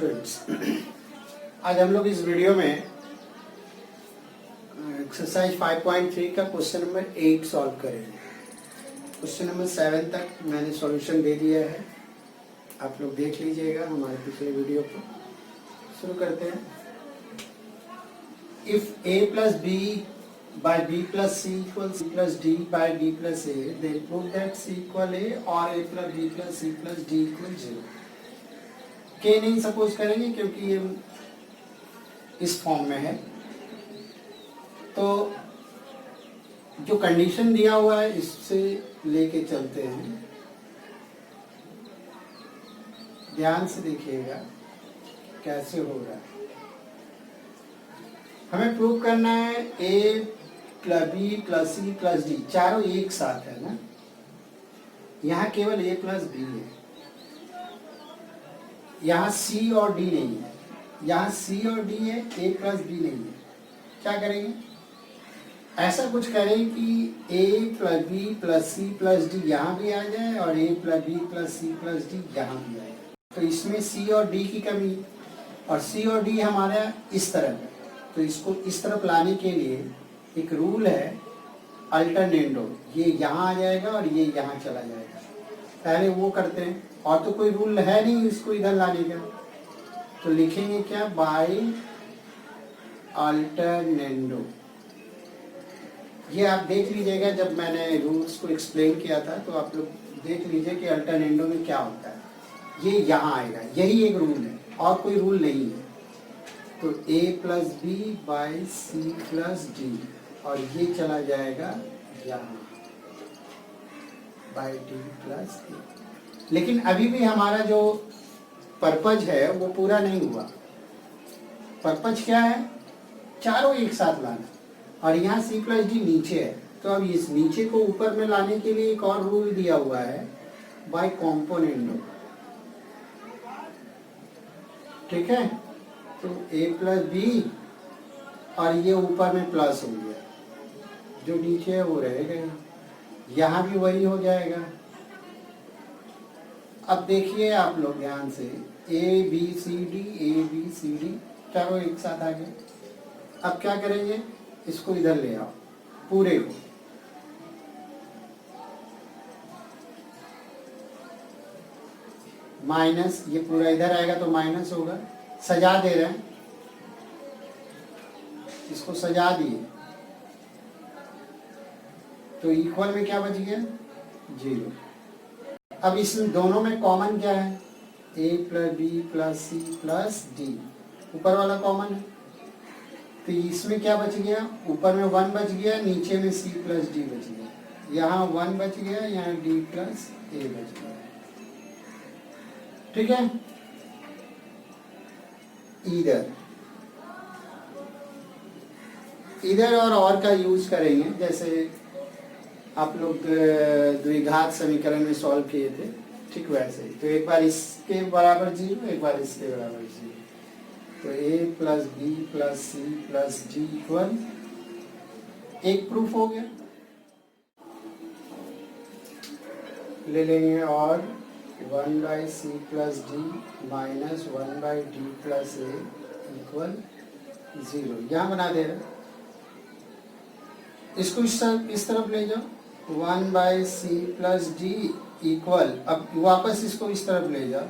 Students, आज हम लोग इस वीडियो में एक्सरसाइज 5.3 का क्वेश्चन नंबर 8 सॉल्व करेंगे। क्वेश्चन नंबर 7 तक मैंने सॉल्यूशन दे दिया है, आप लोग देख लीजिएगा हमारे पिछले वीडियो को। शुरू करते हैं। If a plus b by b plus c equals c plus d by d plus a, then prove that c equal a or a plus b plus c plus d equal 0। के नहीं suppose करेंगे क्योंकि ये इस form में है, तो जो कंडीशन दिया हुआ है इससे लेके चलते हैं। ध्यान से देखिएगा कैसे हो रहा है। हमें प्रूव करना है a plus B plus C plus D चारों एक साथ है ना। यहाँ केवल a प्लस बी है, यहाँ c और d नहीं है। यहाँ c और d है, a प्लस बी नहीं है। क्या करेंगे? ऐसा कुछ करें कि a plus B plus C plus D यहाँ भी आ जाए और a plus B plus C plus D यहाँ भी आए। तो इसमें c और d की कमी है और c और d हमारा इस तरफ है, तो इसको इस तरफ लाने के लिए एक रूल है अल्टरनेंडो। ये यहाँ आ जाएगा और ये यहाँ चला जाएगा। पहले वो करते हैं, और तो कोई रूल है नहीं इसको इधर लाने का। तो लिखेंगे क्या? By alternendo. ये आप देख लीजिएगा, जब मैंने रूल्स को एक्सप्लेन किया था तो आप लोग देख लीजिए कि अल्टरनेंडो में क्या होता है। ये यहाँ आएगा, यही एक रूल है और कोई रूल नहीं है। तो a plus B by C plus D और ये चला जाएगा यहाँ बाई डी प्लस ए। लेकिन अभी भी हमारा जो पर्पज है वो पूरा नहीं हुआ। पर्पज क्या है? चारों एक साथ लाना, और यहाँ सी प्लस डी नीचे है, तो अब इस नीचे को ऊपर में लाने के लिए एक और रूल दिया हुआ है बाय कॉम्पोनेंडो। ठीक है, तो a प्लस बी और ये ऊपर में प्लस हो गया, जो नीचे है वो रहेगा, यहाँ भी वही हो जाएगा। अब देखिए आप लोग ध्यान से, a b c d चारों एक साथ आ गए। अब क्या करेंगे? इसको इधर ले आओ पूरे को। माइनस, ये पूरा इधर आएगा तो माइनस होगा। सजा दे रहे हैं, इसको सजा दिए तो इक्वल में क्या बच गया? 0। अब इसमें दोनों में कॉमन क्या है? a plus B plus C plus D, ऊपर वाला कॉमन है, तो इसमें क्या बच गया? ऊपर में 1 बच गया, नीचे में c प्लस डी बच गया। यहाँ 1 बच गया, यहाँ d प्लस ए बच गया। ठीक है, इधर और का यूज करेंगे, जैसे आप लोग द्विघात समीकरण में सॉल्व किए थे, ठीक वैसे ही। तो एक बार इसके बराबर 0, एक बार इसके बराबर 0। तो a plus B plus C plus D equal, एक प्रूफ हो गया। ले लेंगे और 1 by C plus D minus 1 by D plus A equal 0। यहाँ बना दे रहे, इसको इस तरफ ले जाओ। 1 by C plus D equal, अब वापस इसको इस तरफ ले जाओ।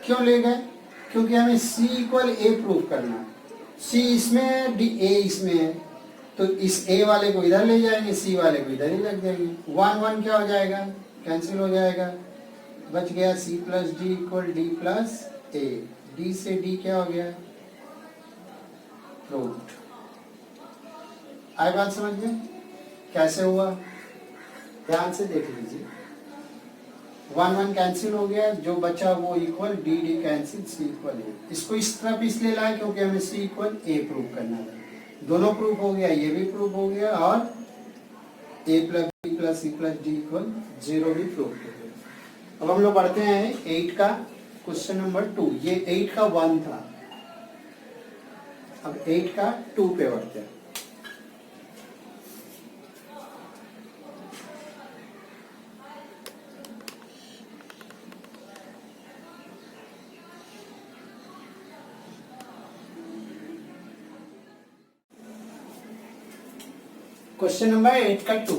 क्यों ले गए? क्योंकि हमें c इक्वल ए प्रूव करना है। c इसमें है, d a इसमें है, तो इस a वाले को इधर ले जाएंगे, c वाले को इधर ही रख देंगे। 1 1 क्या हो जाएगा? कैंसिल हो जाएगा। बच गया c plus D equal D plus A. D से d क्या हो गया? प्रूव्ड। आई बात समझ गए कैसे हुआ? ध्यान से देख लीजिए। 1 1 कैंसिल हो गया, जो बचा वो इक्वल डी डी कैंसिल, सी इक्वल ए। इसको इस तरफ इसलिए लाए क्योंकि हमें सी इक्वल ए प्रूव करना था। दोनों प्रूफ हो गया, ये भी प्रूफ हो गया और a plus B plus C plus D equal 0 भी प्रूव हो गया। अब हम लोग पढ़ते हैं 8 का क्वेश्चन नंबर 2। ये 8 का 1 था, अब 8 का 2 पे बढ़ते हैं। क्वेश्चन नंबर 8 का 2,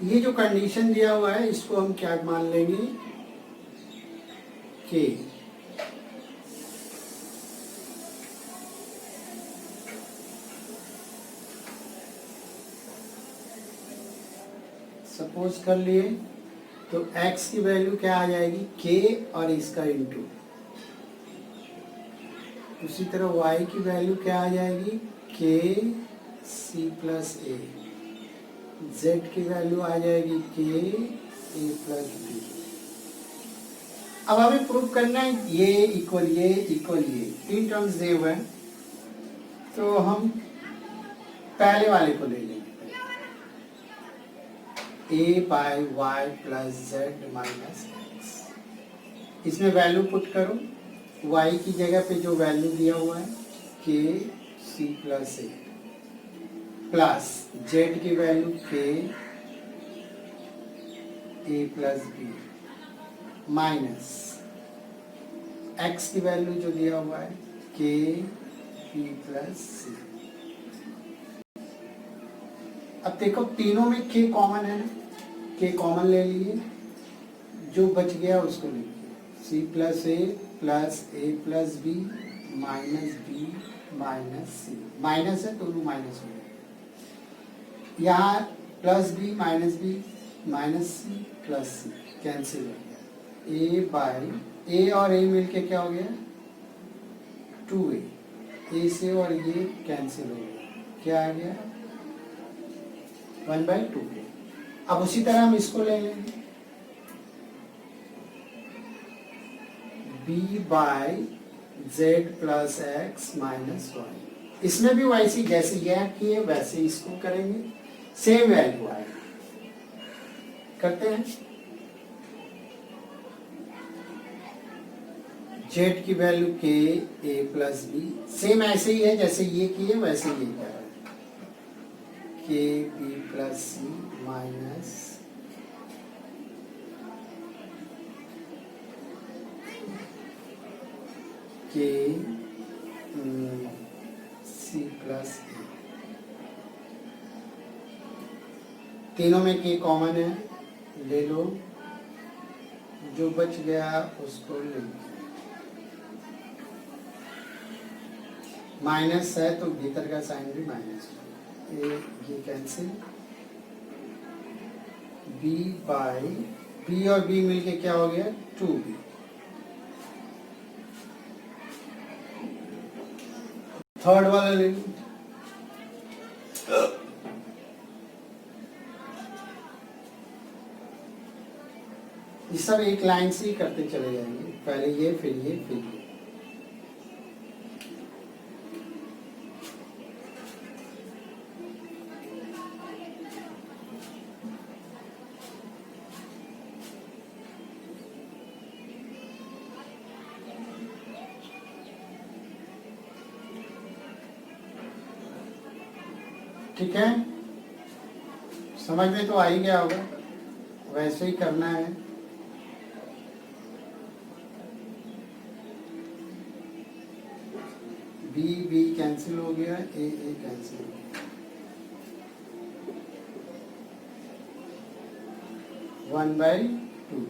ये जो कंडीशन दिया हुआ है इसको हम क्या मान लेंगे, के। सपोज कर लिए तो x की वैल्यू क्या आ जाएगी, k और इसका इंटू। उसी तरह y की वैल्यू क्या आ जाएगी, k c प्लस ए। z की वैल्यू आ जाएगी k a प्लस बी। अब हमें प्रूव करना है ये इक्वल ये इक्वल ये, तीन टर्म्स दिए हुए हैं, तो हम पहले वाले को ले लेंगे, a by Y plus Z minus X. इसमें वैल्यू पुट करो, y की जगह पे जो वैल्यू दिया हुआ है k c प्लस ए, प्लस z की value k a plus B, minus x की वैल्यू जो दिया हुआ है k p प्लस सी। अब देखो तीनों में k कॉमन है ना, k कॉमन ले लिए, जो बच गया उसको लिखिए, c प्लस ए plus B minus B minus C. Minus है दोनों माइनस हो गए, यहाँ plus B minus C plus C cancel हो गया, ए बाई ए और ए मिलके क्या हो गया 2a, ए से और ये कैंसिल हो गया, क्या आ गया 1/2a। अब उसी तरह हम इसको ले लेंगे, b by z plus x minus y. इसमें भी वैसे जैसे यह किए वैसे इसको करेंगे, सेम वैल्यू आएगी। करते हैं, जेड की वैल्यू के ए प्लस बी, सेम ऐसे ही है जैसे ये किए वैसे ये कर रहे हैं, के बी प्लस सी माइनस के सी प्लस ए। तीनों में के कॉमन है, ले लो, जो बच गया उसको ले लो। माइनस है तो भीतर का साइन भी माइनस, ये कैंसिल, b बाई b और b मिलके क्या हो गया 2b। थर्ड वाला ले लो, ये सब एक लाइन से ही करते चले जाएंगे, पहले ये फिर ये फिर ये। ठीक है, समझ में तो आ ही गया होगा, वैसे ही करना है। बी बी कैंसिल हो गया, ए कैंसिल हो गया, 1/2।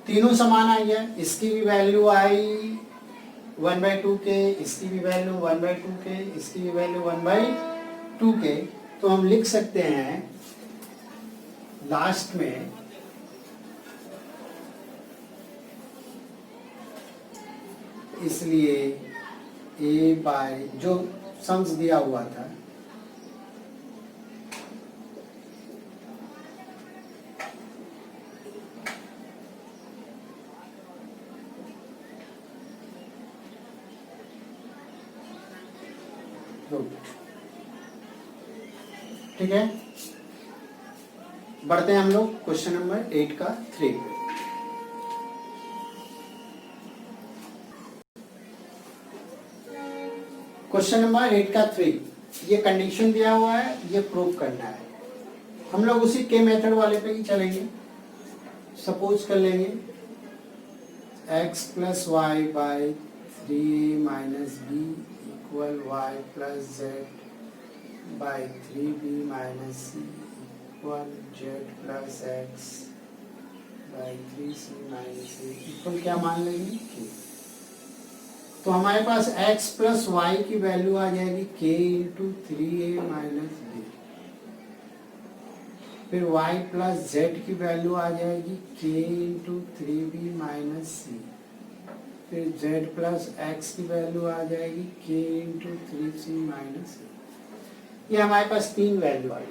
तीनों समान आ गया, इसकी भी वैल्यू आई 1/2 के, इसकी भी वैल्यू 1/2 के, इसकी भी वैल्यू 1/2 के। तो हम लिख सकते हैं लास्ट में इसलिए ए बाय जो सम्स दिया हुआ था ठीक है। बढ़ते हैं हम लोग क्वेश्चन नंबर 8 का 3 पे। क्वेश्चन नंबर 8 का 3, ये कंडीशन दिया हुआ है, ये प्रूव करना है। हम लोग उसी के मेथड वाले पे ही चलेंगे। सपोज कर लेंगे x plus y by 3a minus b equal y plus Z by 3b minus c equal z plus x by 3c minus c equal क्या मान लेंगे के। तो हमारे पास x प्लस वाई की वैल्यू आ जाएगी k into 3a minus b. फिर y प्लस जेड की वैल्यू आ जाएगी k into 3b minus c. फिर z प्लस एक्स की वैल्यू आ जाएगी k इंटू 3c माइनस सी। ये हमारे पास तीन वैल्यू आ गई।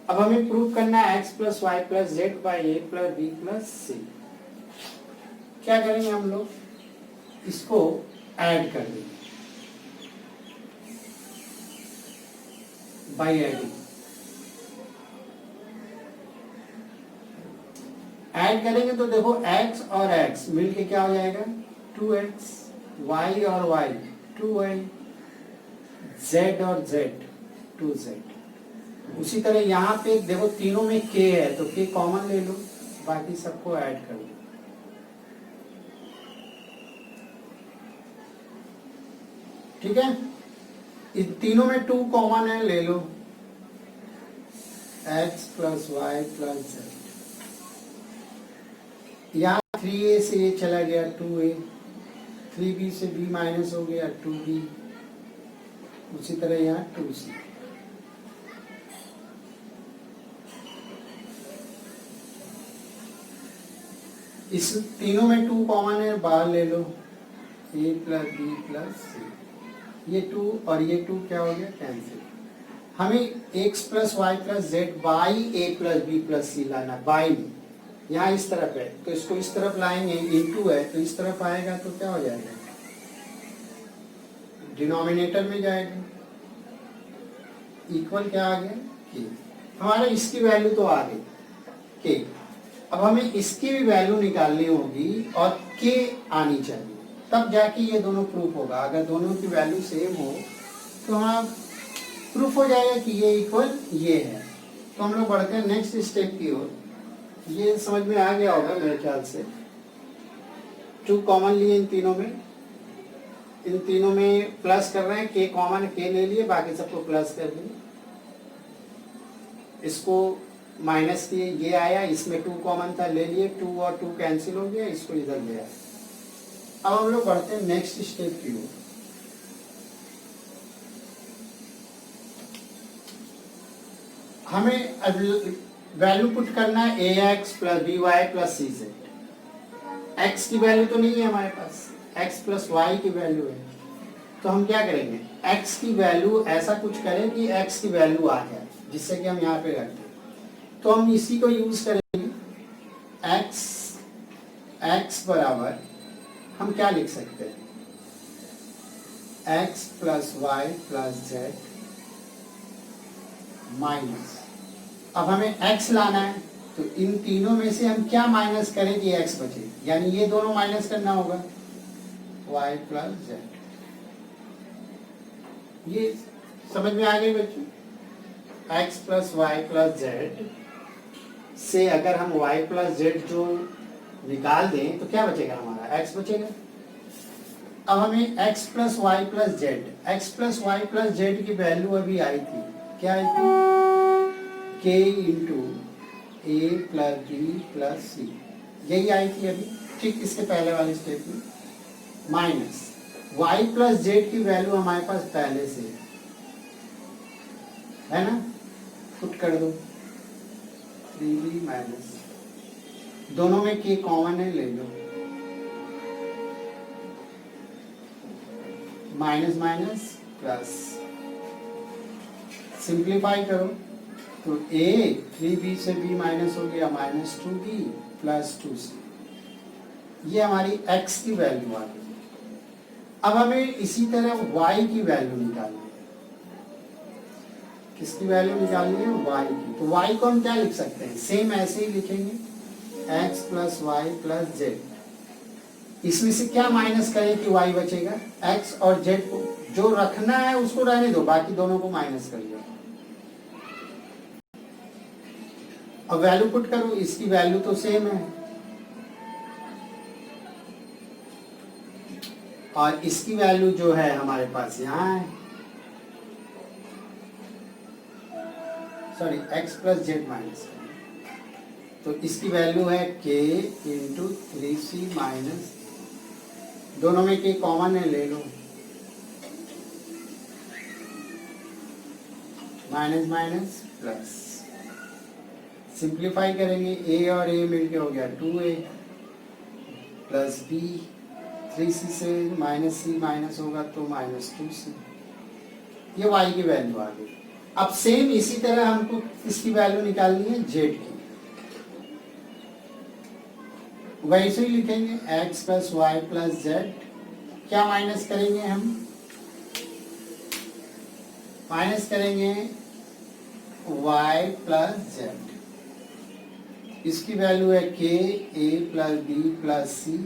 अब हमें प्रूव करना है x plus Y plus Z by A plus B plus C. क्या करेंगे हम लोग, इसको ऐड कर देंगे बाई एडिंग। ऐड करेंगे तो देखो x और x मिलके क्या हो जाएगा 2x, y और y 2y, z और z 2z। उसी तरह यहाँ पे देखो तीनों में k है तो k कॉमन ले लो, बाकी सबको ऐड कर लो। ठीक है, इन तीनों में 2 कॉमन है, ले लो x plus Y plus z. यहाँ 3a से ये चला गया 2a, 3b से b माइनस हो गया 2b, उसी तरह यहाँ 2c। इस तीनों में 2 कॉमन है, बाहर ले लो a प्लस बी प्लस सी। ये 2 और ये 2 क्या हो गया कैंसिल। हमें x plus Y plus Z by A plus B plus C लाना, बाई में यहाँ इस तरफ है तो इसको इस तरफ लाएंगे, इंटू है तो इस तरफ आएगा तो क्या हो जाएगा डिनोमिनेटर में जाएगा, इक्वल क्या आ गया के। हमारा इसकी वैल्यू तो आ गई के। अब हमें इसकी भी वैल्यू निकालनी होगी और के आनी चाहिए, तब जाके ये दोनों प्रूफ होगा। अगर दोनों की वैल्यू सेम हो तो हमारा प्रूफ हो जाएगा कि ये इक्वल ये है। तो हम लोग बढ़ते हैं नेक्स्ट स्टेप की ओर। ये समझ में आ गया होगा मेरे ख्याल से। 2 कॉमन लिए इन तीनों में प्लस कर रहे हैं, के कॉमन के ले लिए, बाकी सबको प्लस कर दिए। इसको माइनस किए, ये आया, इसमें 2 कॉमन था ले लिए, 2 और 2 कैंसिल हो गया, इसको इधर ले आया। अब हम लोग बढ़ते हैं नेक्स्ट स्टेप की ओर। हमें वैल्यू पुट करना है ax plus B Y plus सी जेड। एक्स की वैल्यू तो नहीं है हमारे पास, x प्लस वाई की वैल्यू है। तो हम क्या करेंगे, x की वैल्यू ऐसा कुछ करें कि x की वैल्यू आ जाए, जिससे कि हम यहाँ पे रख दें। तो हम इसी को यूज करेंगे। x बराबर हम क्या लिख सकते हैं, x plus Y plus Z minus. अब हमें x लाना है तो इन तीनों में से हम क्या माइनस करें कि x बचे, यानी ये दोनों माइनस करना होगा, y प्लस जेड। ये समझ में आ गई बच्चों। x plus Y plus z से अगर हम y प्लस जेड जो निकाल दें तो क्या बचेगा, हमारा x बचेगा। अब हमें x plus Y plus z, x plus Y plus z की वैल्यू अभी आई थी, क्या आई थी k into a plus B plus c, यही आई थी अभी। ठीक इसके पहले वाले स्टेप में माइनस y प्लस जेड की वैल्यू हमारे पास पहले से है ना, पुट कर दो 3b माइनस, दोनों में k कॉमन है, ले लो, माइनस माइनस प्लस, सिंप्लीफाई करो तो a 3b से b माइनस हो गया माइनस 2b प्लस 2c। ये हमारी x की वैल्यू आ गई। अब हमें इसी तरह y की वैल्यू निकालनी है। किसकी वैल्यू निकालनी है, y की। तो y को हम क्या लिख सकते हैं, सेम ऐसे ही लिखेंगे, x plus Y plus z. इसमें से क्या माइनस करें कि y बचेगा, x और z को जो रखना है उसको रहने दो, बाकी दोनों को माइनस कर लो। अब वैल्यू पुट करो, इसकी वैल्यू तो सेम है और इसकी वैल्यू जो है हमारे पास यहाँ है। Sorry x plus Z minus, तो इसकी वैल्यू है के इंटू 3c माइनस, दोनों में के कॉमन है, ले लो, माइनस माइनस प्लस, सिंप्लीफाई करेंगे, ए और ए मिलके हो गया 2a प्लस बी, 3c से माइनस सी माइनस होगा तो माइनस 2c, ये y की वैल्यू आ गई। अब सेम इसी तरह हमको इसकी वैल्यू निकालनी है z की, वैसे ही लिखेंगे x प्लस वाई प्लस जेड, क्या माइनस करेंगे हम, माइनस करेंगे y प्लस जेड, इसकी वैल्यू है k a plus B plus c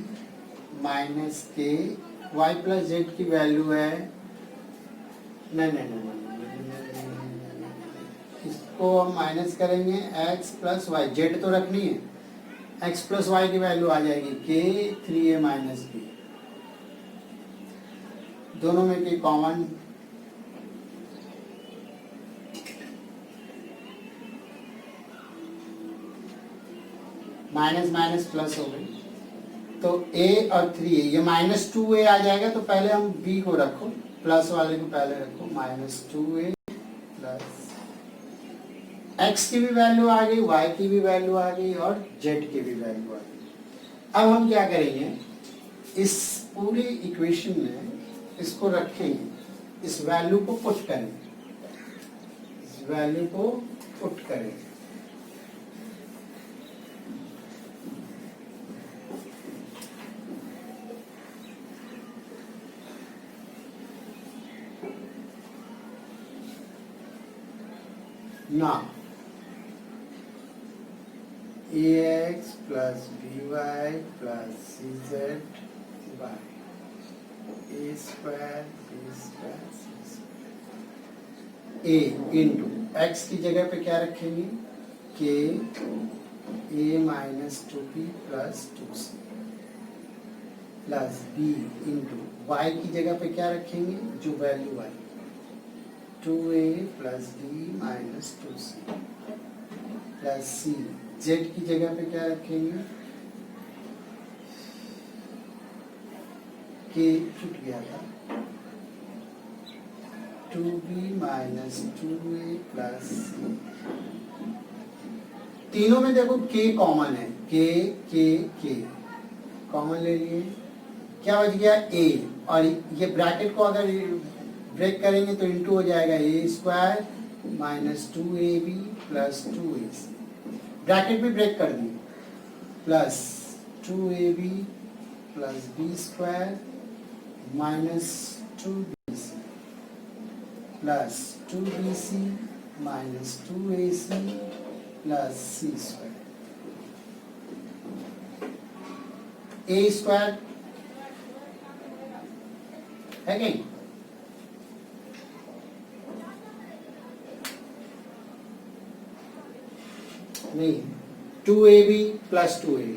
minus k, y plus z की वैल्यू है, नहीं नहीं नहीं, इसको हम माइनस करेंगे x प्लस वाई, जेड तो रखनी है, x प्लस वाई की वैल्यू आ जाएगी k 3a माइनस बी, दोनों में के कॉमन, माइनस माइनस प्लस हो गई, तो a और 3a, ये माइनस 2a आ जाएगा, तो पहले हम b को रखो, प्लस वाले को पहले रखो, माइनस 2a प्लस x की भी वैल्यू आ गई, y की भी वैल्यू आ गई और z की भी वैल्यू आ गई। अब हम क्या करेंगे, इस पूरी इक्वेशन में इसको रखेंगे, इस वैल्यू को पुट करेंगे, इस वैल्यू को पुट करेंगे, now ax plus by plus cz by a square b square c square, a into x की जगह पे क्या रखेंगे, k a minus 2b plus 2c plus b into y की जगह पे क्या रखेंगे, जो वैल्यू आई 2a plus b minus 2c plus c, z की जगह पे क्या रखेंगे, k छूट गया था, 2b minus 2a plus c, तीनों में देखो k कॉमन है, k कॉमन ले लिए, क्या बच गया a, और ये ब्रैकेट को अगर ब्रेक करेंगे तो इंटू हो जाएगा a square minus 2ab plus 2ac, bracket भी ब्रेक कर दिए, plus 2ab plus b square minus 2bc plus 2bc minus 2ac plus c square, a square है क्या, नहीं, 2ab plus 2ab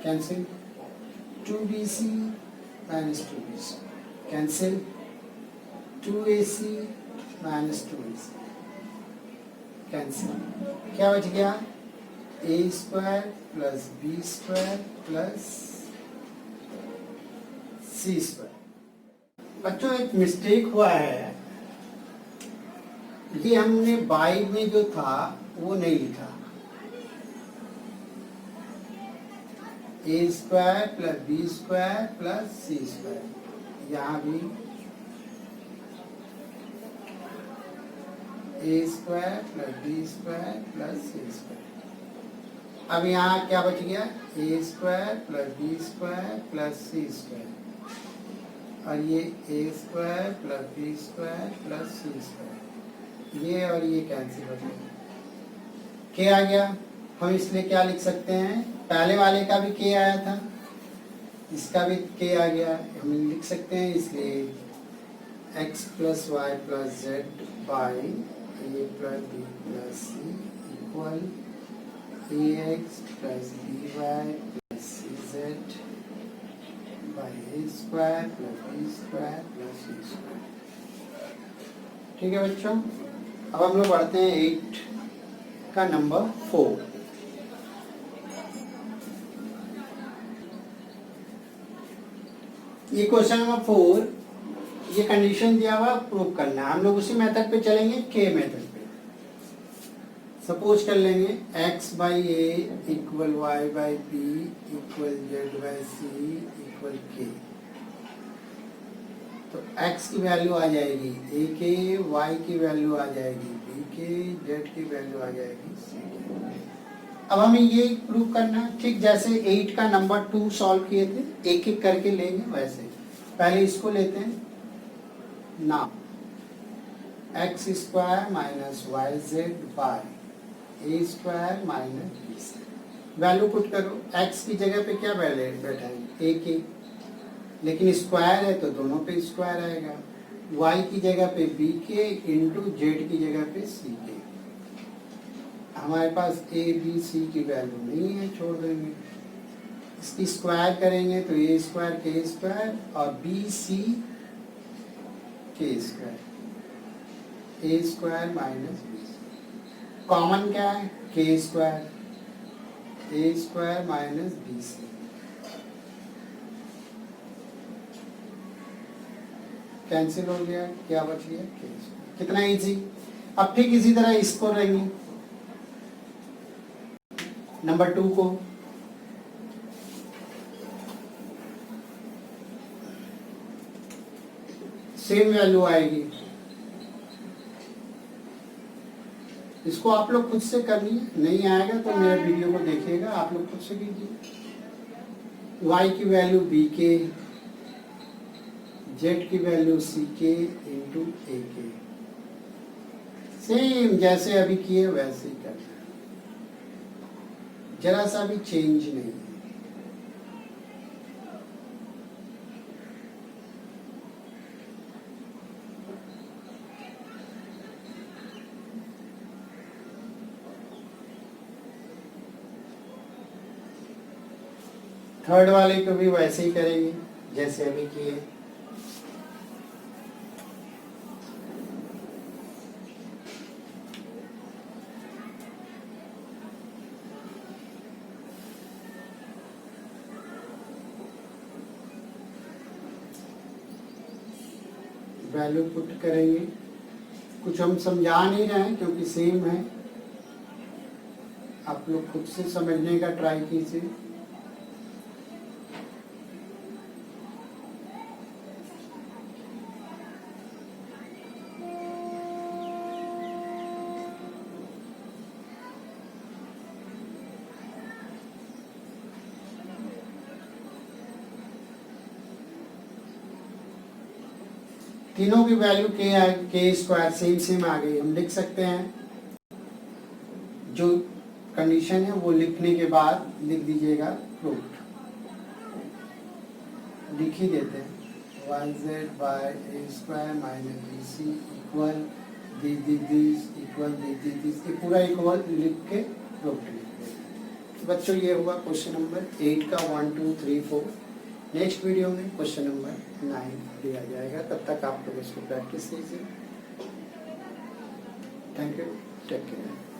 cancel, 2bc minus 2bc cancel, 2ac minus 2ac cancel, क्या बच गया, a square plus b square plus c square. बच्चों एक mistake हुआ है, ये हमने बाई में जो था वो नहीं लिखा, a square plus b square plus c square, यहाँ भी a square plus b square plus c square, अब यहाँ क्या बच गया, a square plus b square plus c square, और ये a square plus b square plus c square, ये और ये कैंसिल हो गया, k आ गया, हम इसलिए क्या लिख सकते हैं, पहले वाले का भी k आया था, इसका भी k आ गया, हम लिख सकते हैं, इसलिए x plus Y plus Z by A plus B plus c equal a x plus B Y plus C z by a square plus b square plus c square. ठीक है बच्चों, अब हम लोग बढ़ते हैं 8 का नंबर 4। ये क्वेश्चन नंबर 4, ये कंडीशन दिया हुआ प्रूव करना है। हम लोग उसी मेथड पे चलेंगे, के मेथड पे। सपोज कर लेंगे x by a equal y by b equal z by c equal k. तो x की वैल्यू आ जाएगी a के, y की वैल्यू आ जाएगी b के, z की वैल्यू आ जाएगी c के। अब हमें ये प्रूव करना है, ठीक जैसे 8 का नंबर 2 सॉल्व किए थे, एक एक करके लेंगे वैसे। पहले इसको लेते हैं ना, x square minus y z by a square minus B c. Value put करो, एक्स की जगह पे क्या वैल्यू बैठा है, ए के, लेकिन स्क्वायर है तो दोनों पे स्क्वायर आएगा। वाई की जगह पे बी के इंटू जेड की जगह पे सी के। हमारे पास ए बी सी की वैल्यू नहीं है, छोड़ देंगे। इसकी स्क्वायर करेंगे तो ए स्क्वायर के स्क्वायर और बी सी के square, A square minus B. Common क्या है, के square, A square minus B C. Cancel हो गया, क्या बच गया, के स्क्वायर। कितना इजी। अब ठीक इसी तरह इसको रहेंगे, नंबर 2 को सेम वैल्यू आएगी। इसको आप लोग खुद से करनी है, नहीं आएगा तो मेरे वीडियो को देखिएगा, आप लोग खुद से कीजिए। y की वैल्यू b के, z की वैल्यू c के इंटू a के। सेम जैसे अभी किए वैसे ही करना है, जरा सा भी चेंज नहीं है। थर्ड वाले को भी वैसे ही करेंगे जैसे अभी किए। वैल्यू पुट करेंगे, कुछ हम समझा नहीं रहे हैं क्योंकि सेम है, आप लोग खुद से समझने का ट्राई कीजिए। तीनों की वैल्यू के स्क्वायर सेम आ गई। हम लिख सकते हैं, जो कंडीशन है वो लिखने के बाद लिख दीजिएगा प्रूफ। लिख ही देते हैं, y z by a square minus B c equal this equal this, ये पूरा इक्वल लिख के प्रूफ लिख देते। तो बच्चों ये हुआ क्वेश्चन नंबर 8 का 1 2 3 4। नेक्स्ट वीडियो में क्वेश्चन नंबर 9 दिया जाएगा, तब तक आप लोग इसको प्रैक्टिस कीजिए। Thank you, take care.